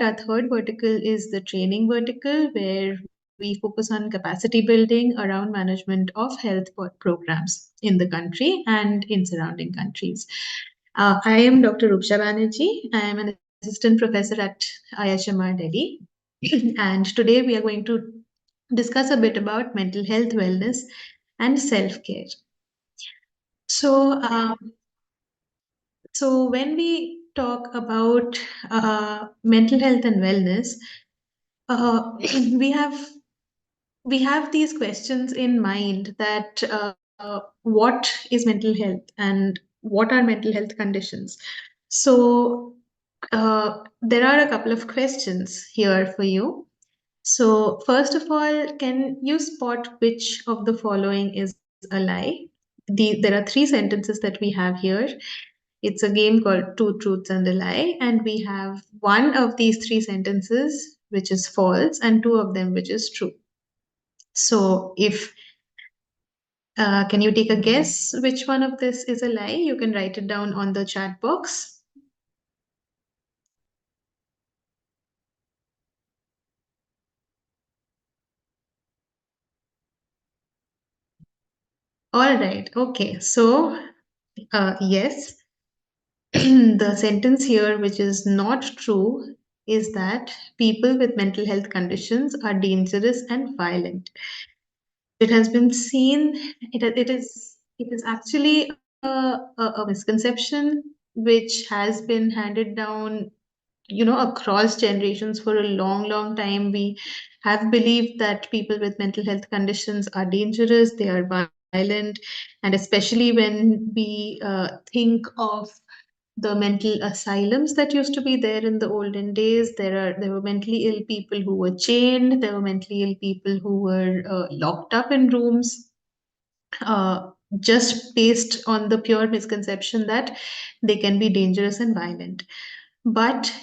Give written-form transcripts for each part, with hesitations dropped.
our third vertical is the training vertical, where we focus on capacity building around management of health programs in the country and in surrounding countries. I am Dr. Rupsha Banerjee. I am an assistant professor at IIHMR Delhi. And today we are going to discuss a bit about mental health, wellness, and self care. So, so when we talk about mental health and wellness, we have these questions in mind that what is mental health and what are mental health conditions. So there are a couple of questions here for you. So first of all, can you spot which of the following is a lie? There are three sentences that we have here. It's a game called Two Truths and a Lie, and we have one of these three sentences which is false and two of them which is true. So if can you take a guess which one of this is a lie? You can write it down on the chat box. All right. Okay. So yes, the sentence here, which is not true, is that people with mental health conditions are dangerous and violent. It has been seen, it is actually a misconception which has been handed down, across generations for a long time. We have believed that people with mental health conditions are dangerous, they are violent, and especially when we think of the mental asylums that used to be there in the olden days. There were mentally ill people who were chained. There were mentally ill people who were locked up in rooms, uh, just based on the pure misconception that they can be dangerous and violent. But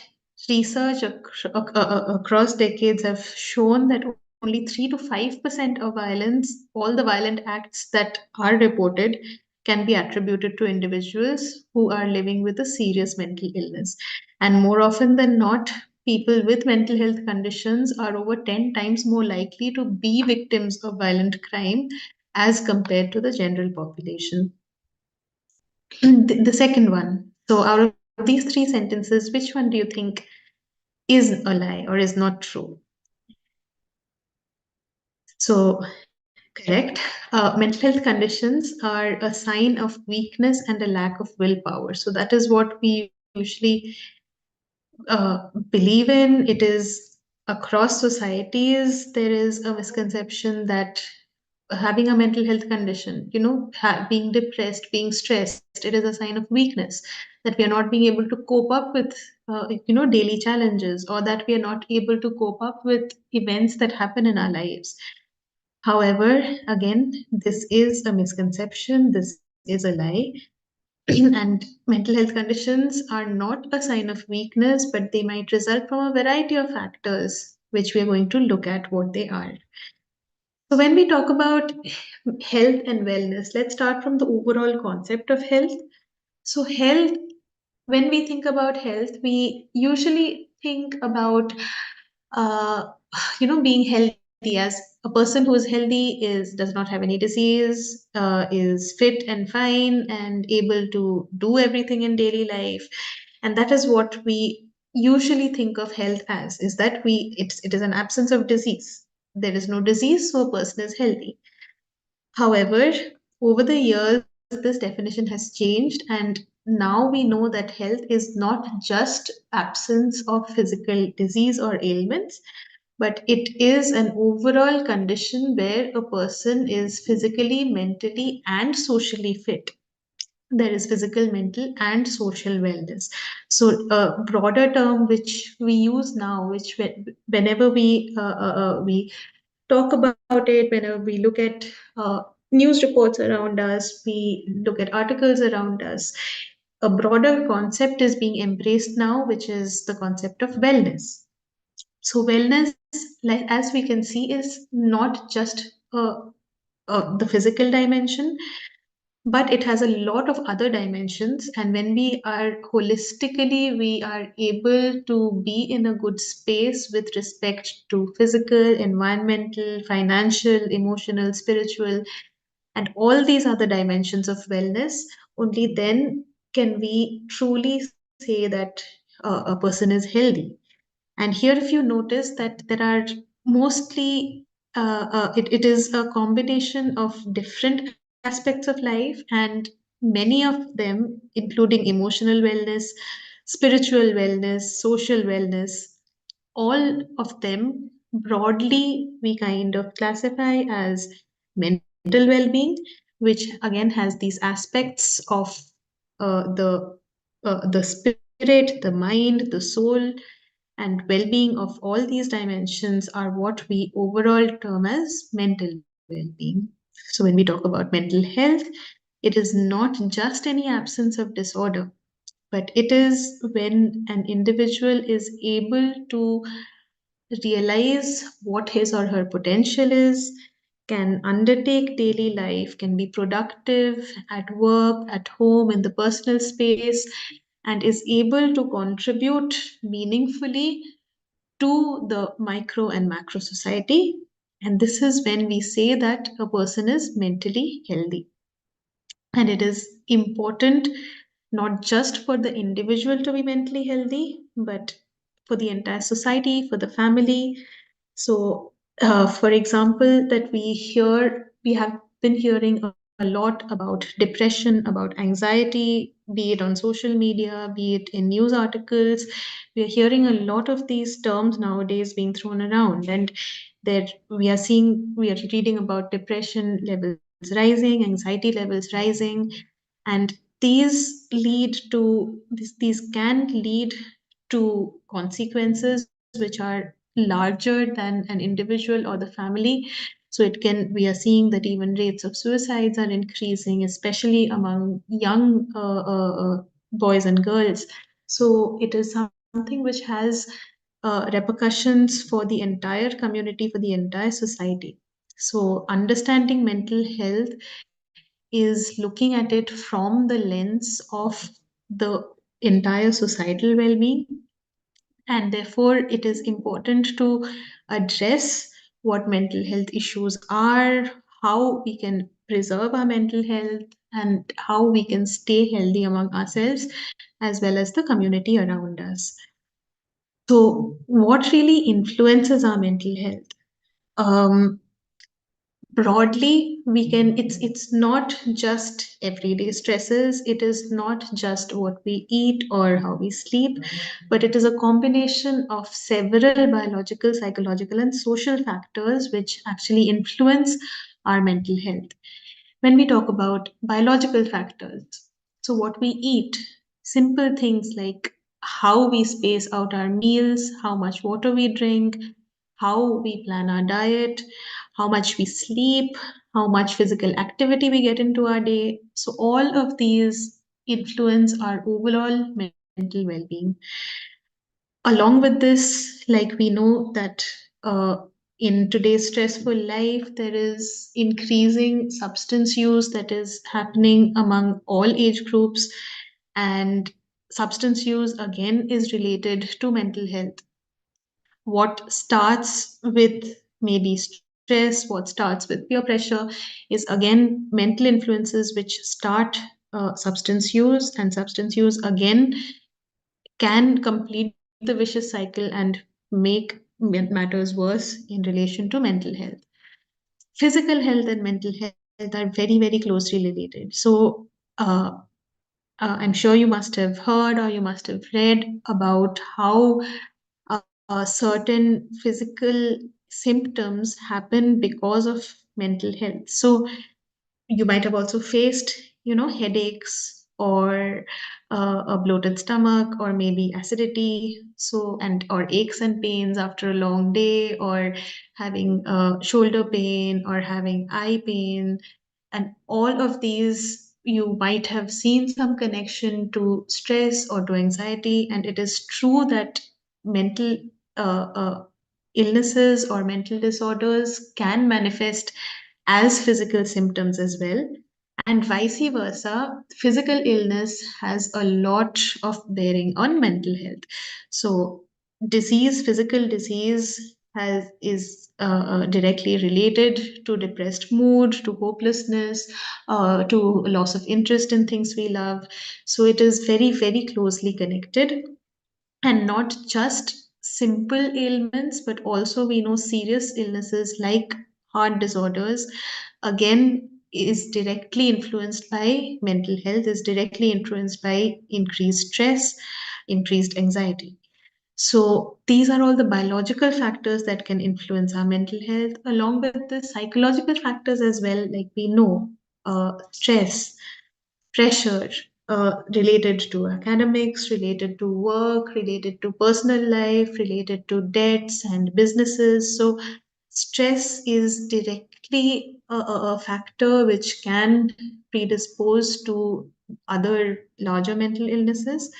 research across decades have shown that only 3 to 5% of violence, all the violent acts that are reported, can be attributed to individuals who are living with a serious mental illness. And more often than not, people with mental health conditions are over 10 times more likely to be victims of violent crime as compared to the general population. The second one. So, out of these three sentences, which one do you think is a lie or is not true? So, correct. Mental health conditions are a sign of weakness and a lack of willpower. So, that is what we usually believe in. It is across societies, there is a misconception that having a mental health condition, being depressed, being stressed, it is a sign of weakness, that we are not being able to cope up with, daily challenges, or that we are not able to cope up with events that happen in our lives. However, again, this is a misconception, this is a lie. And mental health conditions are not a sign of weakness, but they might result from a variety of factors, which we are going to look at what they are. So, when we talk about health and wellness, let's start from the overall concept of health. So, health, when we think about health, we usually think about, uh, being healthy as a person who is healthy does not have any disease, is fit and fine, and able to do everything in daily life. And that is what we usually think of health as, is that it is an absence of disease. There is no disease, so a person is healthy. However, over the years, this definition has changed, and now we know that health is not just absence of physical disease or ailments, but it is an overall condition where a person is physically, mentally, and socially fit. There is physical, mental, and social wellness. So, a broader term which we use now, which whenever we talk about it, whenever we look at news reports around us, we look at articles around us, a broader concept is being embraced now, which is the concept of wellness. So, wellness, like as we can see, is not just the physical dimension, but it has a lot of other dimensions, and when we are holistically, we are able to be in a good space with respect to physical, environmental, financial, emotional, spiritual, and all these other dimensions of wellness. Only then can we truly say that a person is healthy. And here, if you notice that there are mostly it is a combination of different aspects of life, and many of them, including emotional wellness, spiritual wellness, social wellness, all of them broadly we kind of classify as mental well-being, which again has these aspects of the spirit, the mind, the soul, and well-being. Of all these dimensions are what we overall term as mental well-being. So when we talk about mental health, it is not just any absence of disorder, but it is when an individual is able to realize what his or her potential is, can undertake daily life, can be productive at work, at home, in the personal space, and is able to contribute meaningfully to the micro and macro society. And this is when we say that a person is mentally healthy. And it is important not just for the individual to be mentally healthy, but for the entire society, for the family. So, for example, that we have been hearing a lot about depression, about anxiety, be it on social media, be it in news articles. We are hearing a lot of these terms nowadays being thrown around, and there we are reading about depression levels rising, anxiety levels rising, and these can lead to consequences which are larger than an individual or the family. So it can we are seeing that even rates of suicides are increasing, especially among young boys and girls. So it is something which has repercussions for the entire community, for the entire society. So understanding mental health is looking at it from the lens of the entire societal well-being, and therefore it is important to address what mental health issues are, how we can preserve our mental health, and how we can stay healthy among ourselves as well as the community around us. So what really influences our mental health? um, Broadly, we can it's not just everyday stresses, it is not just what we eat or how we sleep, but it is a combination of several biological, psychological, and social factors which actually influence our mental health. When we talk about biological factors, so what we eat, simple things like how we space out our meals, how much water we drink, how we plan our diet, how much we sleep, how much physical activity we get into our day. So, all of these influence our overall mental well being. Along with this, like we know that uh, in today's stressful life, there is increasing substance use that is happening among all age groups. And substance use again is related to mental health. What starts with maybe stress, what starts with peer pressure, is again mental influences which start substance use, and substance use again can complete the vicious cycle and make matters worse in relation to mental health. Physical health and mental health are very, very closely related. So, uh, I'm sure you must have heard or you must have read about how certain physical symptoms happen because of mental health. So, you might have also faced, headaches or a bloated stomach, or maybe acidity, so and or aches and pains after a long day, or having shoulder pain, or having eye pain. And all of these, you might have seen some connection to stress or to anxiety. And it is true that mental illnesses or mental disorders can manifest as physical symptoms as well. And vice versa, physical illness has a lot of bearing on mental health. So, physical disease is directly related to depressed mood, to hopelessness, to loss of interest in things we love. So, it is very, very closely connected, and not just simple ailments, but also we know serious illnesses like heart disorders again is directly influenced by mental health, is directly influenced by increased stress, increased anxiety. So these are all the biological factors that can influence our mental health, along with the psychological factors as well. Like we know, stress, pressure related to academics, related to work, related to personal life, related to debts and businesses. So, stress is directly a factor which can predispose to other larger mental illnesses,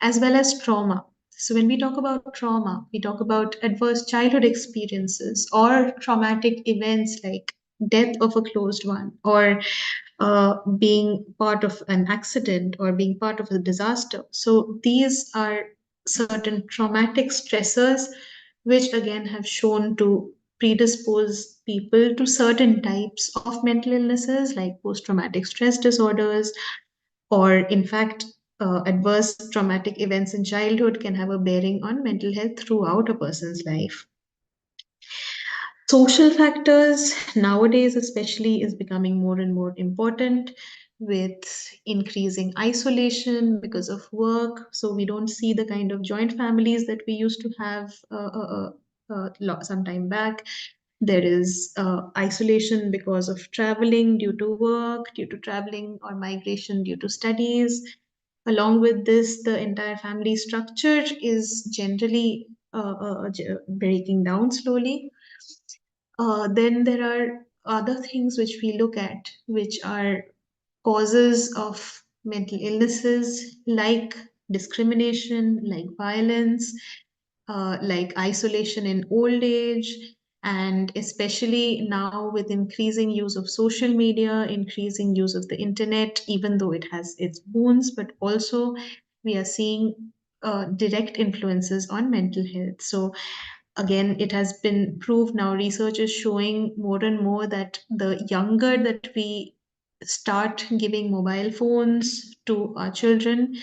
as well as trauma. So, when we talk about trauma, we talk about adverse childhood experiences or traumatic events like death of a closed one, or being part of an accident or being part of a disaster. So these are certain traumatic stressors, which again have shown to predispose people to certain types of mental illnesses like post traumatic stress disorders, or in fact, adverse traumatic events in childhood can have a bearing on mental health throughout a person's life. Social factors nowadays, especially, is becoming more and more important with increasing isolation because of work. So we don't see the kind of joint families that we used to have some time back. There is isolation because of traveling due to work, due to traveling, or migration due to studies. Along with this, the entire family structure is generally breaking down slowly. Then there are other things which we look at, which are causes of mental illnesses like discrimination, like violence, like isolation in old age, and especially now with increasing use of social media, increasing use of the internet, even though it has its boons, but also we are seeing direct influences on mental health. So again, it has been proved now, research is showing more and more that the younger that we start giving mobile phones to our children,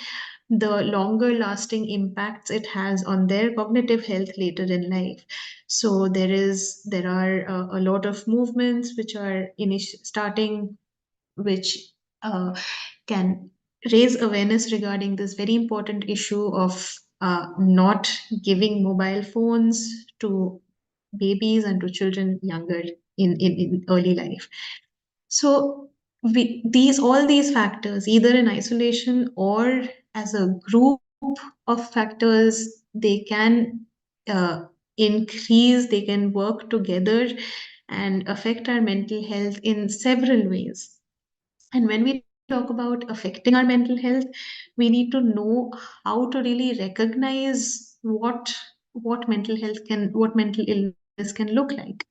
the longer lasting impacts it has on their cognitive health later in life. So there are a lot of movements which are starting, which uh, can raise awareness regarding this very important issue of not giving mobile phones to babies and to children younger in early life. So these all these factors, either in isolation or as a group of factors, they can uh, increase, they can work together and affect our mental health in several ways. And when we talk about affecting our mental health, we need to know how to really recognize what mental illness can look like.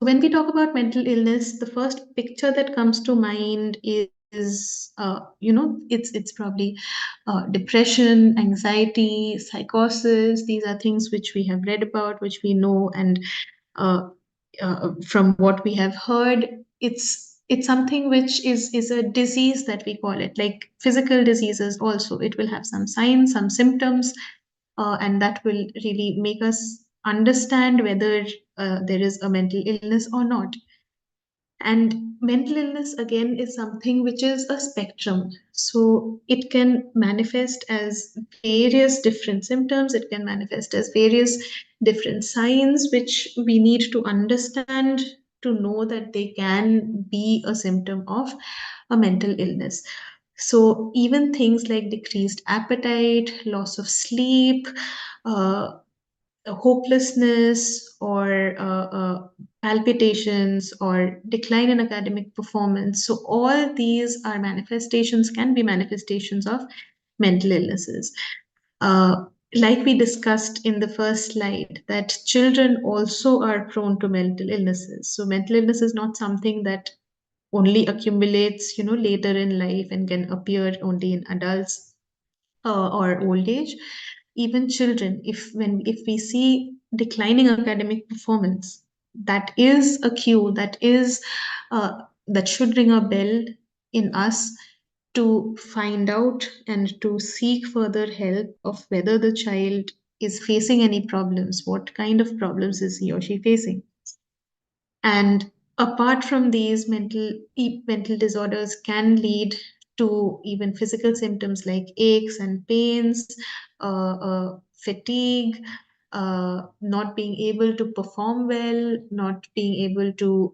When we talk about mental illness, the first picture that comes to mind is, it's probably depression, anxiety, psychosis. These are things which we have read about, which we know, and uh, from what we have heard, it's something which is a disease that we call it, like physical diseases. Also, it will have some signs, some symptoms, and that will really make us understand whether there is a mental illness or not. And mental illness, again, is something which is a spectrum. So it can manifest as various different symptoms, it can manifest as various different signs, which we need to understand to know that they can be a symptom of a mental illness. So even things like decreased appetite, loss of sleep, uh, hopelessness, or palpitations, or decline in academic performance. So, all these are manifestations, can be manifestations of mental illnesses. Uh, like we discussed in the first slide, that children also are prone to mental illnesses. So, mental illness is not something that only accumulates, later in life and can appear only in adults or old age. Even children, if we see declining academic performance, that is a cue, that should ring a bell in us to find out and to seek further help of whether the child is facing any problems, what kind of problems is he or she facing. And apart from these, mental disorders can lead to even physical symptoms like aches and pains, fatigue, not being able to perform well, not being able to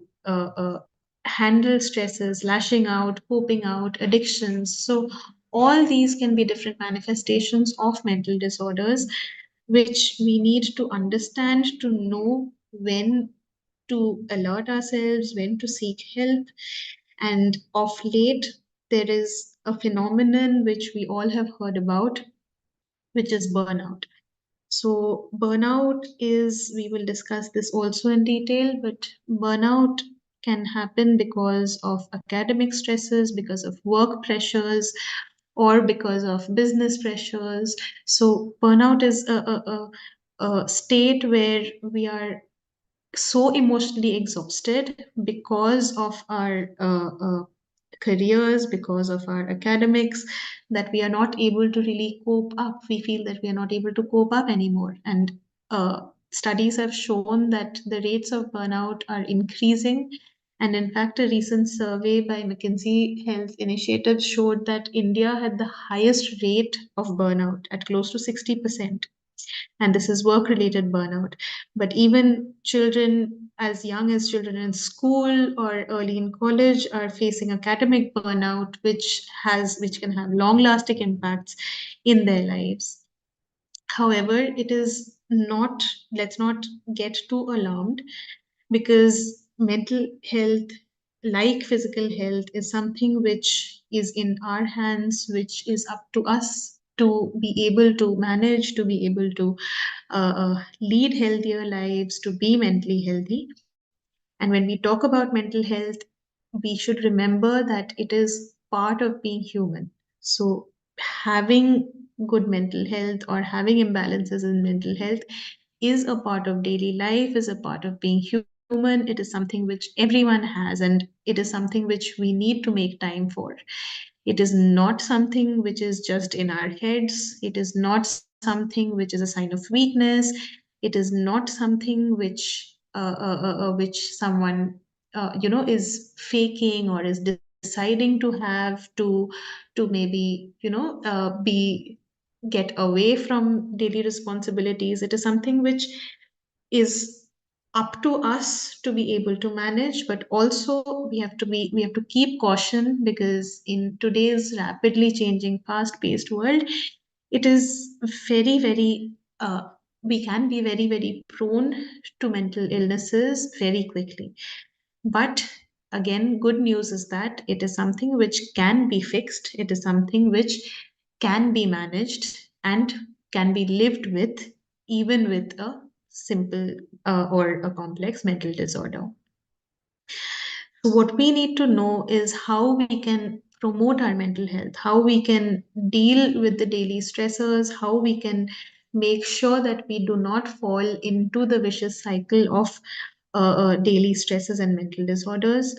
handle stresses, lashing out, coping out, addictions. So, all these can be different manifestations of mental disorders, which we need to understand to know when to alert ourselves, when to seek help. And of late, there is a phenomenon which we all have heard about, which is burnout. So, burnout is, we will discuss this also in detail, but burnout can happen because of academic stresses, because of work pressures, or because of business pressures. So, burnout is a state where we are so emotionally exhausted because of our careers, because of our academics, that we are not able to really cope up. We feel that we are not able to cope up anymore. And studies have shown that the rates of burnout are increasing. And in fact, a recent survey by McKinsey Health Initiative showed that India had the highest rate of burnout at close to 60%, and this is work related burnout. But even children, as young as children in school or early in college, are facing academic burnout, which can have long lasting impacts in their lives. However, it is not, let's not get too alarmed, because mental health, like physical health, is something which is in our hands, which is up to us to be able to manage, to be able to lead healthier lives, to be mentally healthy. And when we talk about mental health, we should remember that it is part of being human. So, having good mental health or having imbalances in mental health is a part of daily life, is a part of being human. It is something which everyone has, and it is something which we need to make time for. It is not something which is just in our heads. It is not something which is a sign of weakness. It is not something which someone is faking or is deciding to have to maybe be get away from daily responsibilities. It is something which is up to us to be able to manage, but also we have to keep caution, because in today's rapidly changing fast paced world, it is very we can be very prone to mental illnesses very quickly. But again, good news is that it is something which can be fixed, it is something which can be managed and can be lived with, even with a simple or a complex mental disorder. So, what we need to know is how we can promote our mental health, how we can deal with the daily stressors, how we can make sure that we do not fall into the vicious cycle of daily stresses and mental disorders.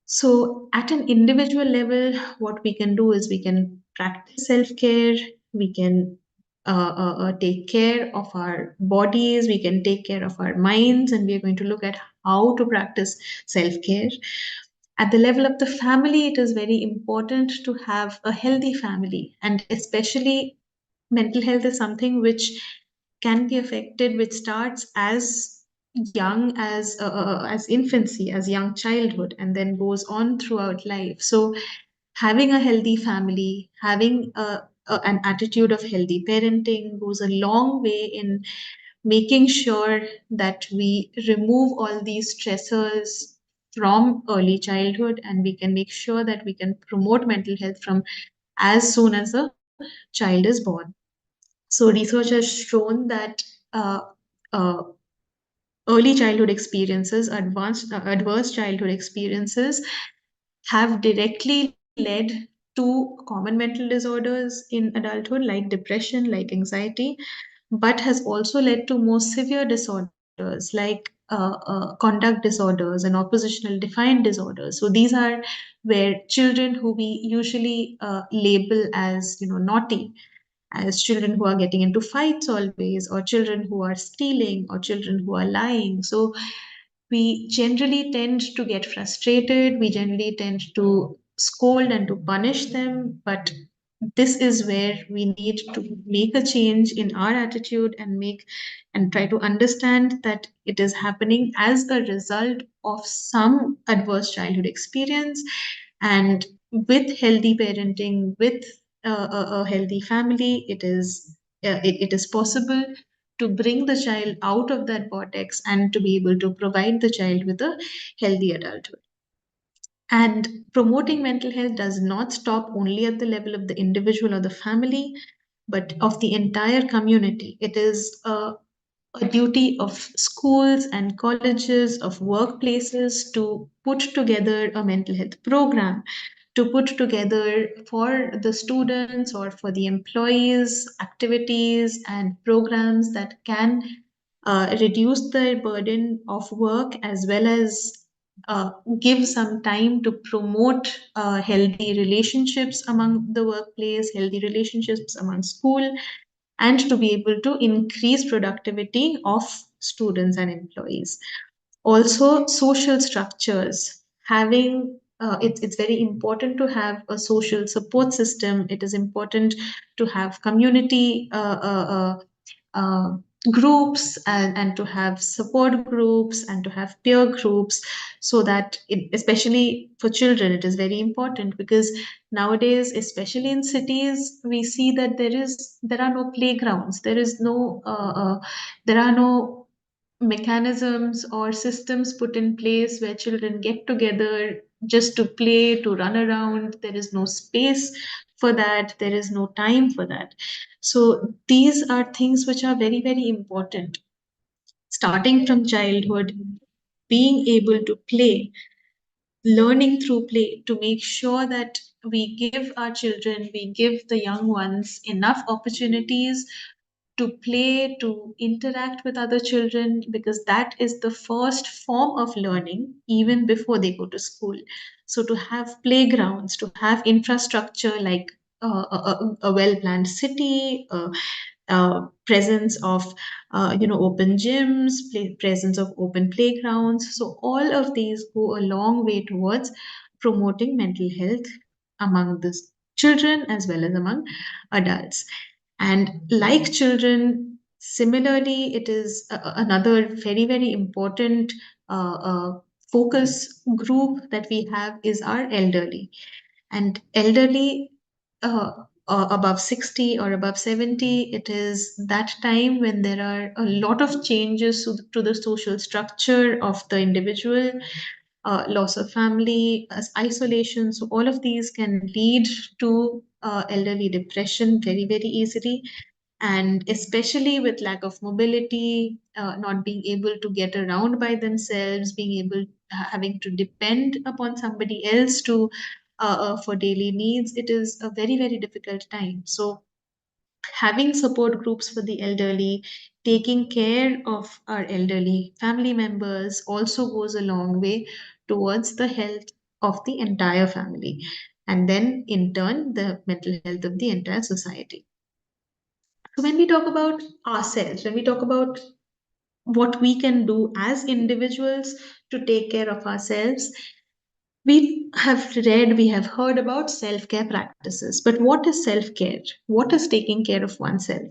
So, at an individual level, what we can do is we can practice self care, we can take care of our bodies, we can take care of our minds, and we are going to look at how to practice self care. At the level of the family, it is very important to have a healthy family, and especially mental health is something which can be affected, which starts as young as infancy, as young childhood, and then goes on throughout life. So having a healthy family, having an attitude of healthy parenting goes a long way in making sure that we remove all these stressors from early childhood, and we can make sure that we can promote mental health from as soon as a child is born. So research has shown that uh, uh, early childhood experiences, advanced adverse childhood experiences have directly led to common mental disorders in adulthood, like depression, like anxiety, but has also led to more severe disorders like conduct disorders and oppositional defiant disorders. So these are where children who we usually label as, naughty, as children who are getting into fights always, or children who are stealing, or children who are lying. So we generally tend to get frustrated, we generally tend to scold and to punish them, but this is where we need to make a change in our attitude and make and try to understand that it is happening as a result of some adverse childhood experience. And with healthy parenting, with a healthy family, it is possible to bring the child out of that vortex and to be able to provide the child with a healthy adulthood. And promoting mental health does not stop only at the level of the individual or the family, but of the entire community. It is a duty of schools and colleges, of workplaces to put together a mental health program, to put together for the students or for the employees activities and programs that can reduce the burden of work, as well as give some time to promote healthy relationships among the workplace, healthy relationships among school, and to be able to increase productivity of students and employees. Also, social structures. It's very important to have a social support system. It is important to have community uh, groups, and to have support groups and to have peer groups, so that especially for children it is very important, because nowadays, especially in cities, we see that there are no playgrounds, there are no mechanisms or systems put in place where children get together just to play, to run around. There is no space for that, there is no time for that. So these are things which are very, very important. Starting from childhood, being able to play, learning through play, to make sure that we give our children, we give the young ones enough opportunities to play, to interact with other children, because that is the first form of learning even before they go to school. So, to have playgrounds, to have infrastructure like a well planned city, presence of open gyms, presence of open playgrounds. So all of these go a long way towards promoting mental health among the children as well as among adults. And like children, similarly, it is another very, very important focus group that we have is our elderly. And elderly, uh, above 60 or above 70, it is that time when there are a lot of changes to the social structure of the individual, loss of family, isolation. So, all of these can lead to elderly depression very, very easily. And especially with lack of mobility, not being able to get around by themselves, being able having to depend upon somebody else to for daily needs, it is a very, very difficult time. So having support groups for the elderly, taking care of our elderly family members also goes a long way towards the health of the entire family, and then in turn the mental health of the entire society. So when we talk about ourselves, when we talk about what we can do as individuals to take care of ourselves, we have read, we have heard about self care practices. But what is self care? What is taking care of oneself?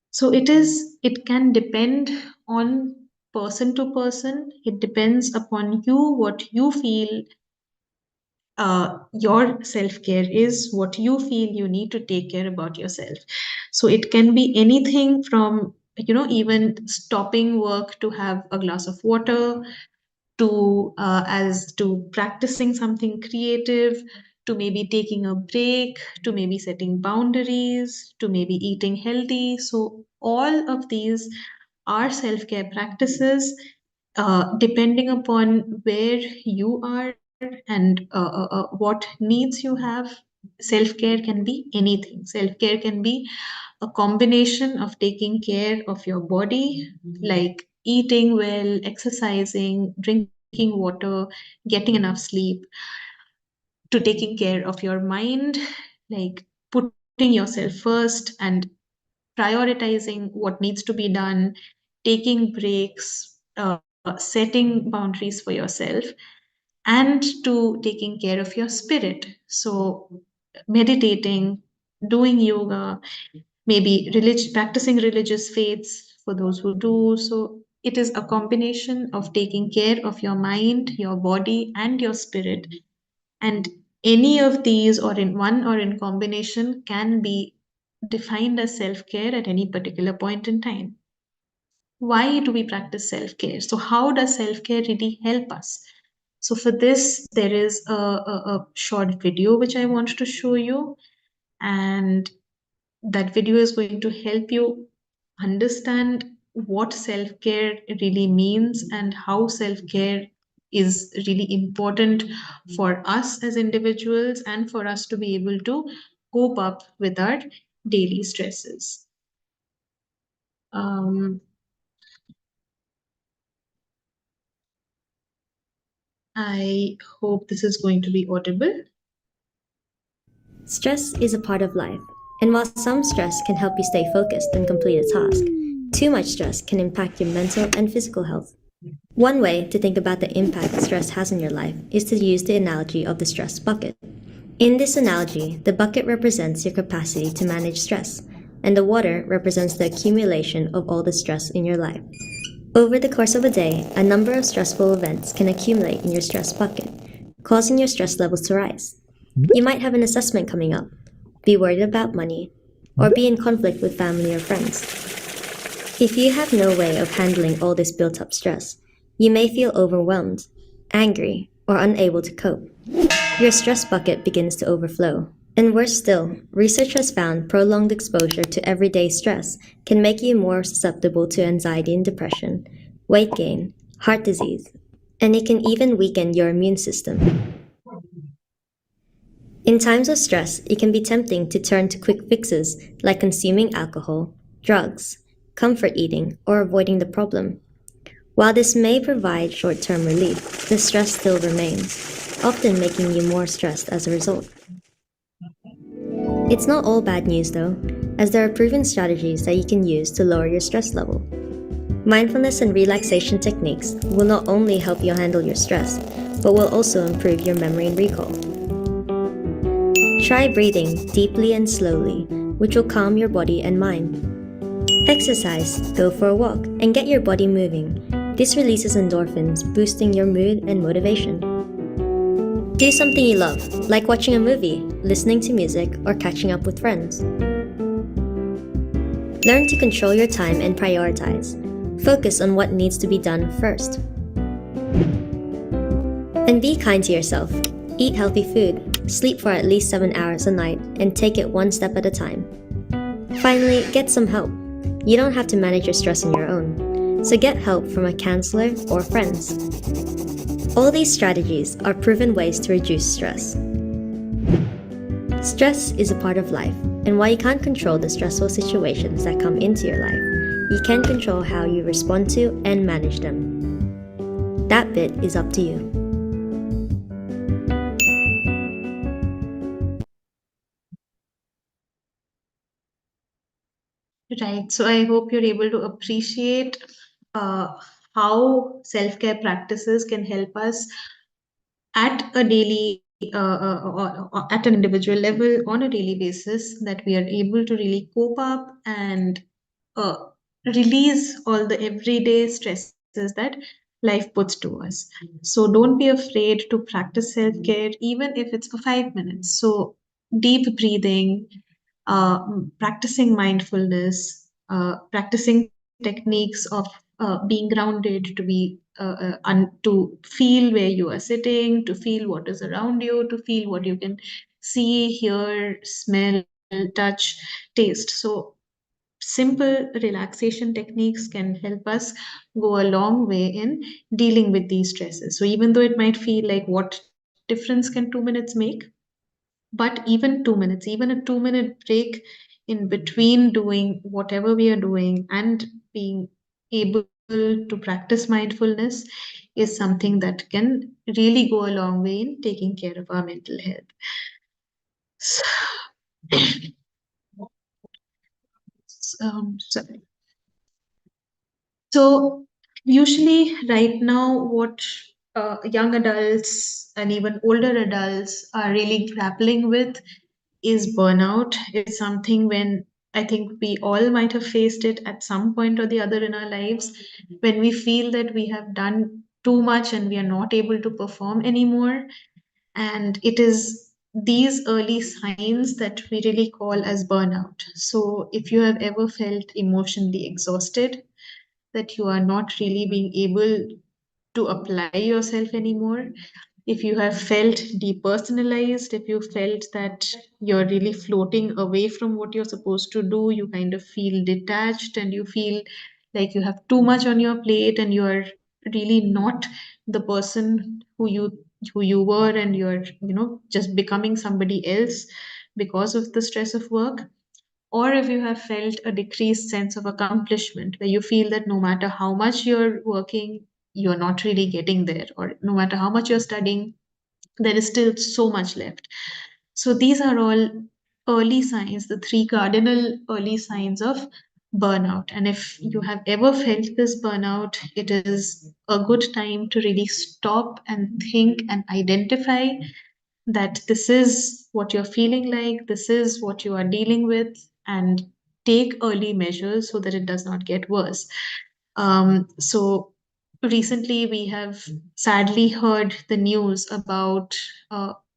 So it can depend on person to person. It depends upon you, what you feel your self care is, what you feel you need to take care about yourself. So it can be anything from, even stopping work to have a glass of water, to as to practicing something creative, to maybe taking a break, to maybe setting boundaries, to maybe eating healthy. So all of these are self care practices, depending upon where you are, and what needs you have. Self care can be anything. Self care can be a combination of taking care of your body, like eating well, exercising, drinking water, getting enough sleep, to taking care of your mind, like putting yourself first and prioritizing what needs to be done, taking breaks, setting boundaries for yourself, and to taking care of your spirit. So, meditating, doing yoga, maybe practicing religious faiths for those who do. So, it is a combination of taking care of your mind, your body, and your spirit. And any of these, or in one or in combination, can be defined as self care at any particular point in time. Why do we practice self care? So, how does self care really help us? So, for this, there is a short video which I want to show you, and that video is going to help you understand what self care really means and how self care is really important for us as individuals and for us to be able to cope up with our daily stresses. Um, I hope this is going to be audible. Stress is a part of life, and while some stress can help you stay focused and complete a task, too much stress can impact your mental and physical health. One way to think about the impact stress has on your life is to use the analogy of the stress bucket. In this analogy, the bucket represents your capacity to manage stress, and the water represents the accumulation of all the stress in your life. Over the course of a day, a number of stressful events can accumulate in your stress bucket, causing your stress levels to rise. You might have an assessment coming up, be worried about money, or be in conflict with family or friends. If you have no way of handling all this built up stress, you may feel overwhelmed, angry, or unable to cope. Your stress bucket begins to overflow. And worse still, research has found prolonged exposure to everyday stress can make you more susceptible to anxiety and depression, weight gain, heart disease, and it can even weaken your immune system. In times of stress, it can be tempting to turn to quick fixes like consuming alcohol, drugs, comfort eating, or avoiding the problem. While this may provide short term relief, the stress still remains, often making you more stressed as a result. It's not all bad news though, as there are proven strategies that you can use to lower your stress level. Mindfulness and relaxation techniques will not only help you handle your stress, but will also improve your memory and recall. Try breathing deeply and slowly, which will calm your body and mind. Exercise, go for a walk, and get your body moving. This releases endorphins, boosting your mood and motivation. Do something you love, like watching a movie, listening to music, or catching up with friends. Learn to control your time and prioritize. Focus on what needs to be done first. And be kind to yourself. Eat healthy food, sleep for at least 7 hours a night, and take it one step at a time. Finally, get some help. You don't have to manage your stress on your own, so get help from a counselor or friends. All these strategies are proven ways to reduce stress. Stress is a part of life, and while you can't control the stressful situations that come into your life, you can control how you respond to and manage them. That bit is up to you. Right. So I hope you're able to appreciate uh, how self care practices can help us at a daily, or at an individual level, on a daily basis, that we are able to really cope up and uh, release all the everyday stresses that life puts to us. So don't be afraid to practice self care, even if it's for 5 minutes. So deep breathing, practicing mindfulness, practicing techniques of being grounded, to be to feel where you are sitting, to feel what is around you, to feel what you can see, hear, smell, touch, taste. So simple relaxation techniques can help us go a long way in dealing with these stresses. So even though it might feel like, what difference can 2 minutes make? But even 2 minutes, even a 2 minute break in between doing whatever we are doing and being able to practice mindfulness is something that can really go a long way in taking care of our mental health. So, sorry. So, usually, right now, what young adults and even older adults are really grappling with is burnout. It's something when I think we all might have faced it at some point or the other in our lives, when we feel that we have done too much and we are not able to perform anymore. And it is these early signs that we really call as burnout. So, if you have ever felt emotionally exhausted, that you are not really being able to apply yourself anymore, if you have felt depersonalized, if you felt that you're really floating away from what you're supposed to do, you kind of feel detached and you feel like you have too much on your plate and you're really not the person who you were, and you're just becoming somebody else because of the stress of work. Or if you have felt a decreased sense of accomplishment where you feel that no matter how much you're working, you're not really getting there, or no matter how much you're studying, there is still so much left. So these are all early signs, the three cardinal early signs of burnout. And if you have ever felt this burnout, it is a good time to really stop and think and identify that this is what you're feeling like, this is what you are dealing with, and take early measures so that it does not get worse. So recently, we have sadly heard the news about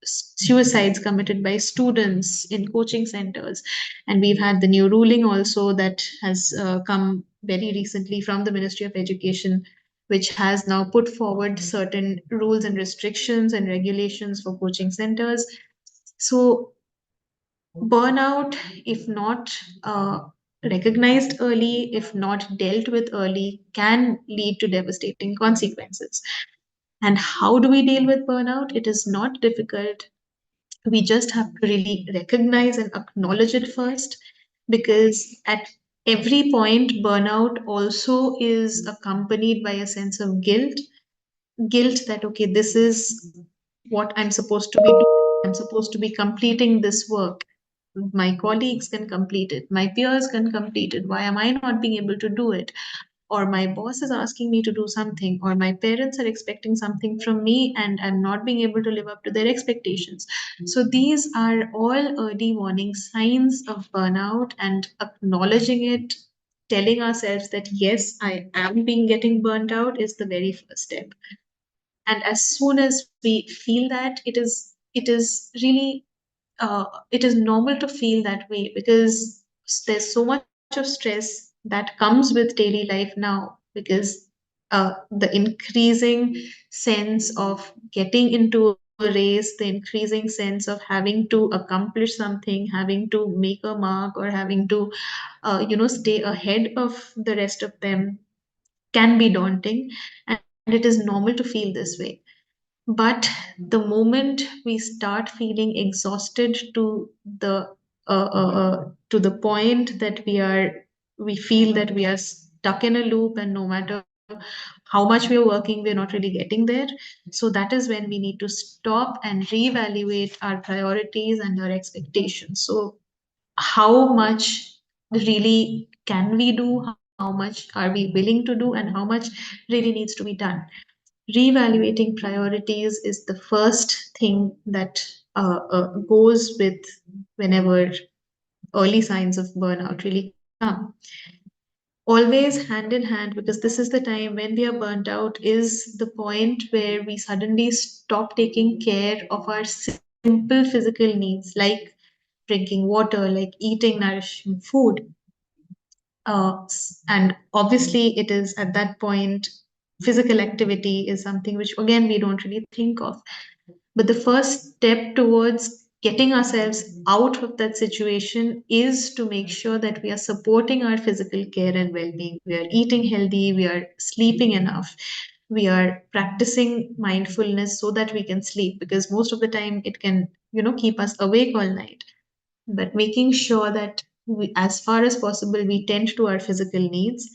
suicides committed by students in coaching centers. And we've had the new ruling also that has come very recently from the Ministry of Education, which has now put forward certain rules and restrictions and regulations for coaching centers. So burnout, if not recognized early, if not dealt with early, can lead to devastating consequences. And how do we deal with burnout? It is not difficult. We just have to really recognize and acknowledge it first, because at every point, burnout also is accompanied by a sense of guilt that, okay, this is what I'm supposed to be doing. I'm supposed to be completing this work. My colleagues can complete it. My peers can complete it. Why am I not being able to do it? Or my boss is asking me to do something, or my parents are expecting something from me and I'm not being able to live up to their expectations. So these are all early warning signs of burnout, and acknowledging it, telling ourselves that yes, I am being getting burnt out, is the very first step. And as soon as we feel that, it is really it is normal to feel that way, because there's so much of stress that comes with daily life now, because the increasing sense of getting into a race, the increasing sense of having to accomplish something, having to make a mark, or having to stay ahead of the rest of them, can be daunting, and it is normal to feel this way. But the moment we start feeling exhausted the to the point that we feel that we are stuck in a loop, and no matter how much we are working, we're not really getting there. So that is when we need to stop and reevaluate our priorities and our expectations. So how much really can we do, how much are we willing to do, and how much really needs to be done. Reevaluating priorities is the first thing that goes with whenever early signs of burnout really come. Always hand in hand, because this is the time when we are burnt out, is the point where we suddenly stop taking care of our simple physical needs, like drinking water, like eating nourishing food. And obviously, it is at that point, physical activity is something which, again, we don't really think of. But the first step towards getting ourselves out of that situation is to make sure that we are supporting our physical care and well being. We are eating healthy, we are sleeping enough, we are practicing mindfulness so that we can sleep, because most of the time it can, keep us awake all night. But making sure that as far as possible, we tend to our physical needs,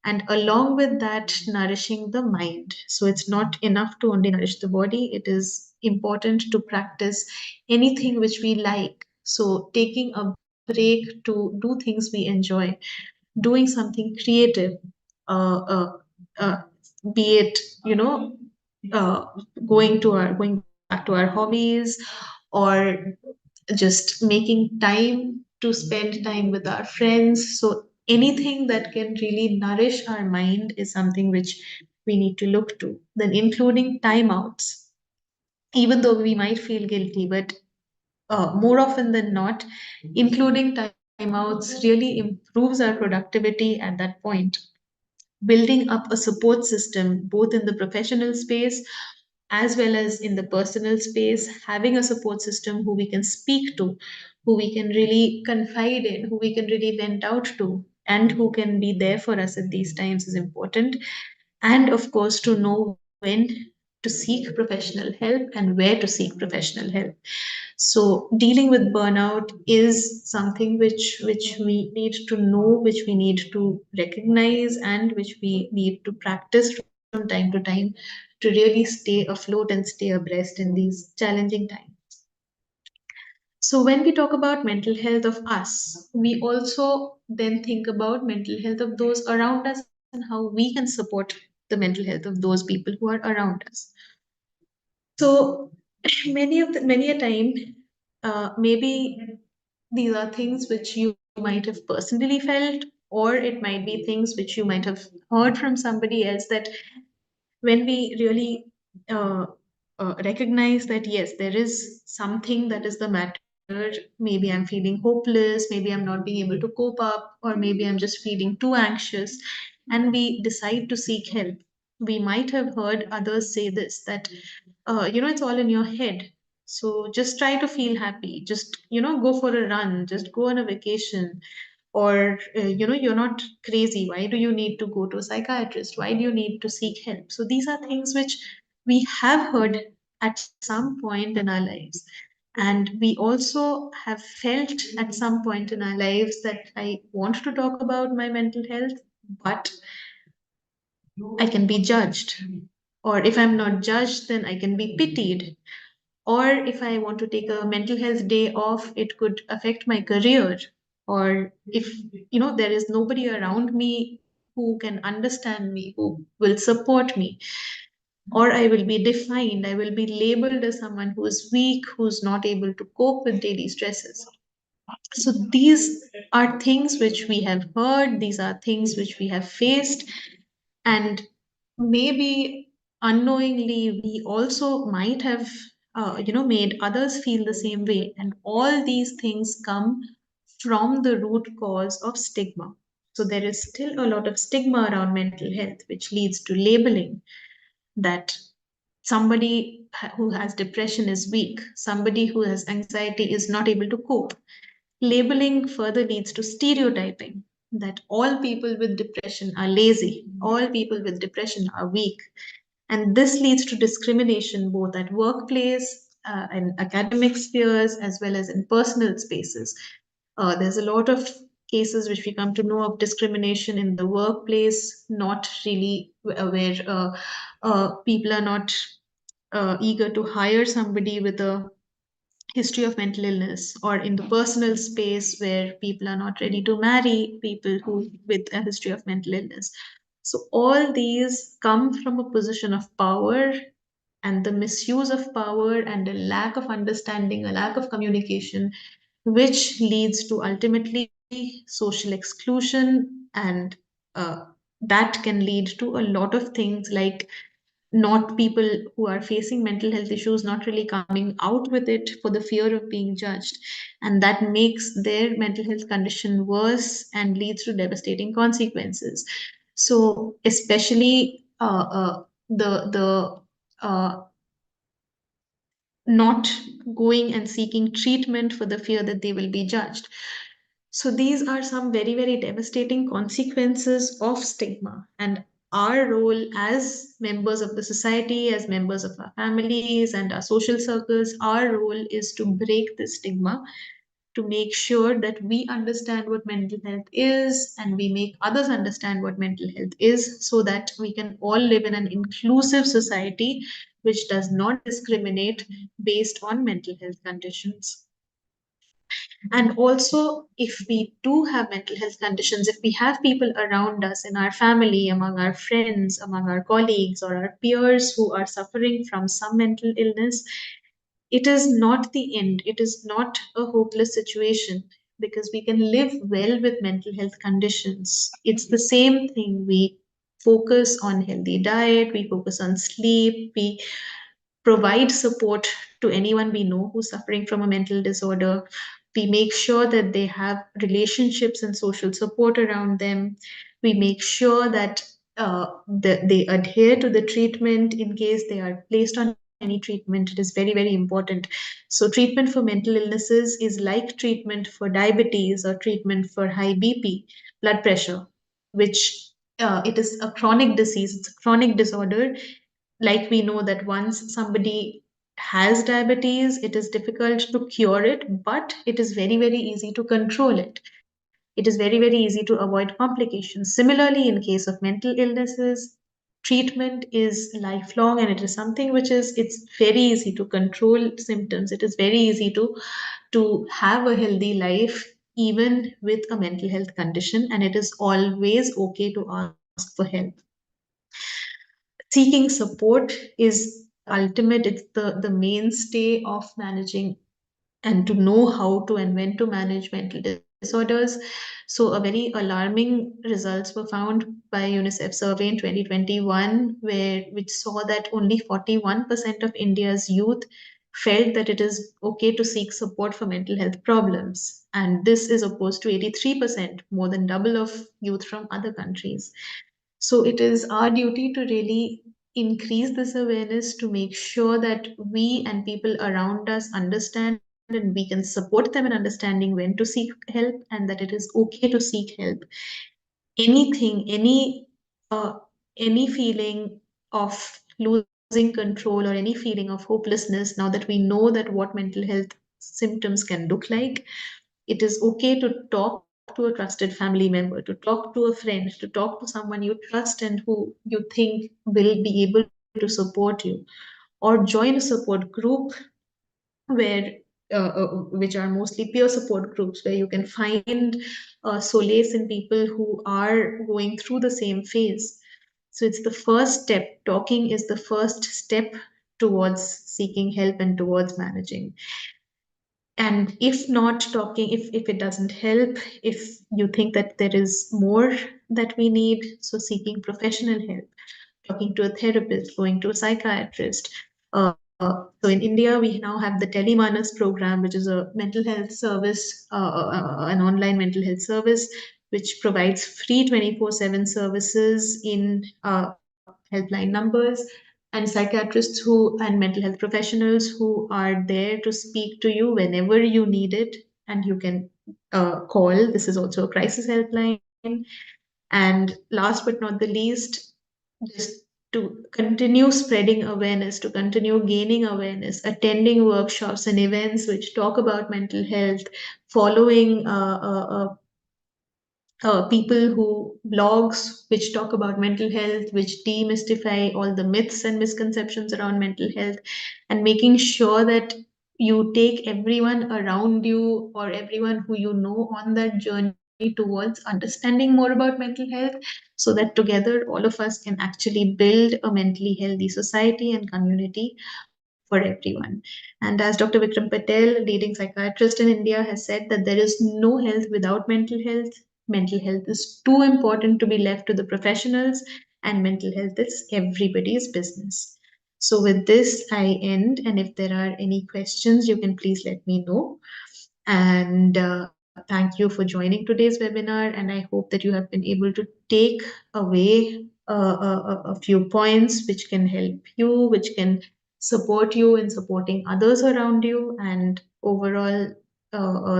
and along with that, nourishing the mind. So it's not enough to only nourish the body, it is important to practice anything which we like. So taking a break to do things we enjoy, doing something creative, uh, uh, uh, be it, uh, going back to our hobbies, or just making time to spend time with our friends. So anything that can really nourish our mind is something which we need to look to. Then including timeouts, even though we might feel guilty, but more often than not, including timeouts really improves our productivity at that point. Building up a support system both in the professional space as well as in the personal space, having a support system who we can speak to, who we can really confide in, who we can really vent out to, and who can be there for us at these times is important. And of course, to know when to seek professional help and where to seek professional help. So dealing with burnout is something which we need to know, which we need to recognize, and which we need to practice from time to time to really stay afloat and stay abreast in these challenging times. So when we talk about mental health of us, we also then think about mental health of those around us and how we can support the mental health of those people who are around us. So many a time, maybe these are things which you might have personally felt, or it might be things which you might have heard from somebody else, that when we really recognize that yes, there is something that is the matter, maybe I'm feeling hopeless, maybe I'm not being able to cope up, or maybe I'm just feeling too anxious, and we decide to seek help. We might have heard others say this, that it's all in your head, so just try to feel happy, just go for a run, just go on a vacation, or you're not crazy, why do you need to go to a psychiatrist, why do you need to seek help. So these are things which we have heard at some point in our lives, and we also have felt at some point in our lives that I want to talk about my mental health, but I can be judged, or if I'm not judged, then I can be pitied, or if I want to take a mental health day off, it could affect my career, or if there is nobody around me who can understand me, who will support me, or I will be defined, I will be labeled as someone who is weak, who's not able to cope with daily stresses. So these are things which we have heard, these are things which we have faced, and maybe unknowingly we also might have made others feel the same way, and all these things come from the root cause of stigma. So there is still a lot of stigma around mental health, which leads to labeling, that somebody who has depression is weak, somebody who has anxiety is not able to cope. Labeling further leads to stereotyping, that all people with depression are lazy, all people with depression are weak. And this leads to discrimination both at workplace and academic spheres as well as in personal spaces. There's a lot of cases which we come to know of discrimination in the workplace, not really where people are not eager to hire somebody with a history of mental illness, or in the personal space where people are not ready to marry people who with a history of mental illness. So all these come from a position of power, and the misuse of power and a lack of understanding, a lack of communication, which leads to ultimately social exclusion, and uh, that can lead to a lot of things, like not people who are facing mental health issues not really coming out with it for the fear of being judged, and that makes their mental health condition worse and leads to devastating consequences. So especially the not going and seeking treatment for the fear that they will be judged. So these are some very, very devastating consequences of stigma. And our role as members of the society, as members of our families and our social circles, our role is to break the stigma, to make sure that we understand what mental health is and we make others understand what mental health is, so that we can all live in an inclusive society which does not discriminate based on mental health conditions. And also, if we do have mental health conditions, if we have people around us in our family, among our friends, among our colleagues, or our peers who are suffering from some mental illness, it is not the end. It is not a hopeless situation, because we can live well with mental health conditions. It's the same thing. We focus on healthy diet, we focus on sleep, we provide support to anyone we know who's suffering from a mental disorder. We make sure that they have relationships and social support around them. We make sure that they adhere to the treatment in case they are placed on any treatment. It is very, very important. So, treatment for mental illnesses is like treatment for diabetes or treatment for high BP, blood pressure, which it is a chronic disease, it's a chronic disorder. Like we know that once somebody has diabetes, it is difficult to cure it, but it is very, very easy to control it. It is very, very easy to avoid complications. Similarly, in case of mental illnesses, treatment is lifelong, and it is something which is, it's very easy to control symptoms. It is very easy to have a healthy life even with a mental health condition, and it is always okay to ask for help. Seeking support is ultimate, it's the mainstay of managing and to know how to and when to manage mental disorders. So a very alarming results were found by UNICEF survey in 2021, which saw that only 41% of India's youth felt that it is okay to seek support for mental health problems. And this is opposed to 83%, more than double of youth from other countries. So it is our duty to really increase this awareness, to make sure that we and people around us understand and we can support them in understanding when to seek help, and that it is okay to seek help. Anything, uh, any feeling of losing control or any feeling of hopelessness, now that we know that what mental health symptoms can look like, it is okay to talk to a trusted family member, to talk to a friend, to talk to someone you trust and who you think will be able to support you, or join a support group where which are mostly peer support groups, where you can find solace in people who are going through the same phase. So it's the first step. Talking is the first step towards seeking help and towards managing. And if not talking, if it doesn't help, if you think that there is more that we need, so seeking professional help, talking to a therapist, going to a psychiatrist. So in India, we now have the Telemanas program, which is a mental health service, an online mental health service, which provides free 24/7 services in helpline numbers, and psychiatrists who and mental health professionals who are there to speak to you whenever you need it, and you can call. This is also a crisis helpline. And last but not the least, just to continue spreading awareness, to continue gaining awareness, attending workshops and events which talk about mental health, following people who blogs which talk about mental health, which demystify all the myths and misconceptions around mental health, and making sure that you take everyone around you or everyone who you know on that journey towards understanding more about mental health, so that together all of us can actually build a mentally healthy society and community for everyone. And as Dr. Vikram Patel, leading psychiatrist in India, has said that there is no health without mental health. Mental health is too important to be left to the professionals, and mental health is everybody's business. So, with this, I end. And if there are any questions, you can please let me know. And thank you for joining today's webinar. And I hope that you have been able to take away a few points which can help you, which can support you in supporting others around you, and overall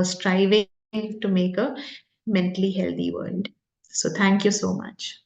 striving to make a mentally healthy world. So, thank you so much.